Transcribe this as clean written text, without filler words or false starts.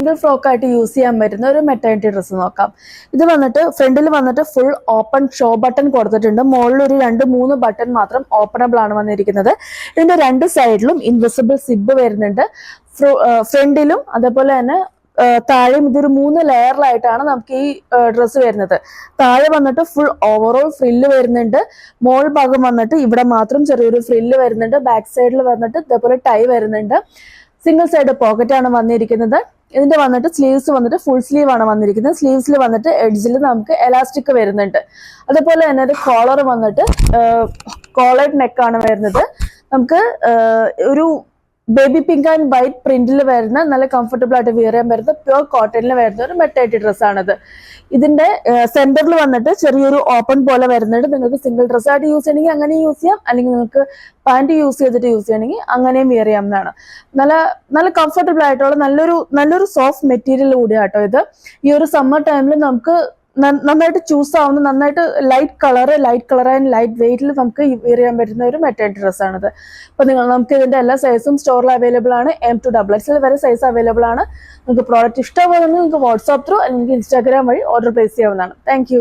Tropical frock ആയിട്ട് use ചെയ്യാൻ പറ്റുന്ന ഒരു മെറ്റേണിറ്റി ഡ്രസ്സ് നോക്കാം. ഇത് വന്നിട്ട് ഫ്രണ്ടിൽ വന്നിട്ട് ഫുൾ ഓപ്പൺ ഷോ ബട്ടൺ കൊടുത്തിട്ടുണ്ട്. മുകളിൽ ഒരു 2-3 ബട്ടൺ മാത്രം ഓപ്പണബിൾ ആണ് വന്നിരിക്കുന്നത്. ഇതിന്റെ 2 സൈഡിലും ഇൻവിസിബിൾ സിബ് വരുന്നുണ്ട്. ഫ്രണ്ടിലും അതേപോലെ തന്നെ താഴെയും ഇതൊരു 3 ലെയറിലായിട്ടാണ് നമുക്ക് ഈ ഡ്രസ്സ് വരുന്നത്. താഴെ വന്നിട്ട് ഫുൾ ഓവറോൾ ഫ്രില്ല് വരുന്നുണ്ട്. മോൾ ഭാഗം വന്നിട്ട് ഇവിടെ മാത്രം ചെറിയൊരു ഫ്രില്ല് വരുന്നുണ്ട്. ബാക്ക് സൈഡിൽ വന്നിട്ട് ഇതേപോലെ ടൈ വരുന്നുണ്ട്. സിംഗിൾ സൈഡ് പോക്കറ്റ് ആണ് വന്നിരിക്കുന്നത്. ഇതിന്റെ വന്നിട്ട് സ്ലീവ്സ് വന്നിട്ട് ഫുൾ സ്ലീവ് ആണ് വന്നിരിക്കുന്നത്. സ്ലീവ്സിൽ വന്നിട്ട് എഡ്ജിൽ നമുക്ക് എലാസ്റ്റിക് വരുന്നുണ്ട്. അതേപോലെ തന്നെ ഒരു കോളർ വന്നിട്ട് കോളേഡ് നെക്ക് ആണ് വരുന്നത്. നമുക്ക് ഒരു ബേബി പിങ്ക് ആൻഡ് വൈറ്റ് പ്രിന്റിൽ വരുന്ന നല്ല കംഫർട്ടബിൾ ആയിട്ട് വിയർ ചെയ്യാൻ പറ്റുന്ന പ്യുവർ കോട്ടണിൽ വരുന്ന ഒരു മെറ്റേണിറ്റി ഡ്രസ്സാണിത്. ഇതിന്റെ സെന്ററിൽ വന്നിട്ട് ചെറിയൊരു ഓപ്പൺ പോലെ വരുന്നുണ്ട്. നിങ്ങൾക്ക് സിംഗിൾ ഡ്രസ് ആയിട്ട് യൂസ് ചെയ്യണമെങ്കിൽ അങ്ങനെ യൂസ് ചെയ്യാം, അല്ലെങ്കിൽ നിങ്ങൾക്ക് പാന്റ് യൂസ് ചെയ്തിട്ട് യൂസ് ചെയ്യണമെങ്കിൽ അങ്ങനെയും വിയർ ചെയ്യാവുന്നതാണ്. നല്ല കംഫർട്ടബിൾ ആയിട്ടുള്ള നല്ലൊരു സോഫ്റ്റ് മെറ്റീരിയൽ കൂടിയാട്ടോ ഇത്. ഈ ഒരു സമ്മർ ടൈമിൽ നമുക്ക് നന്നായിട്ട് ചൂസ് ആവുന്ന, നന്നായിട്ട് ലൈറ്റ് കളർ ആൻഡ് ലൈറ്റ് വെയിറ്റിൽ നമുക്ക് വിയർ ചെയ്യാൻ പറ്റുന്ന ഒരു മെറ്റേണിറ്റി ഡ്രസ്സാണിത്. അപ്പൊ നമുക്ക് ഇതിന്റെ എല്ലാ സൈസും സ്റ്റോറിൽ അവൈലബിൾ ആണ്. M to XXL വരെ സൈസ് അവൈലബിൾ ആണ്. നിങ്ങൾക്ക് പ്രോഡക്റ്റ് ഇഷ്ടമാകുമെങ്കിൽ നിങ്ങൾക്ക് വാട്സ്ആപ്പ് ത്രൂ അല്ലെങ്കിൽ ഇൻസ്റ്റാഗ്രാം വഴി ഓർഡർ പ്ലേസ് ചെയ്യാവുന്നതാണ്. താങ്ക്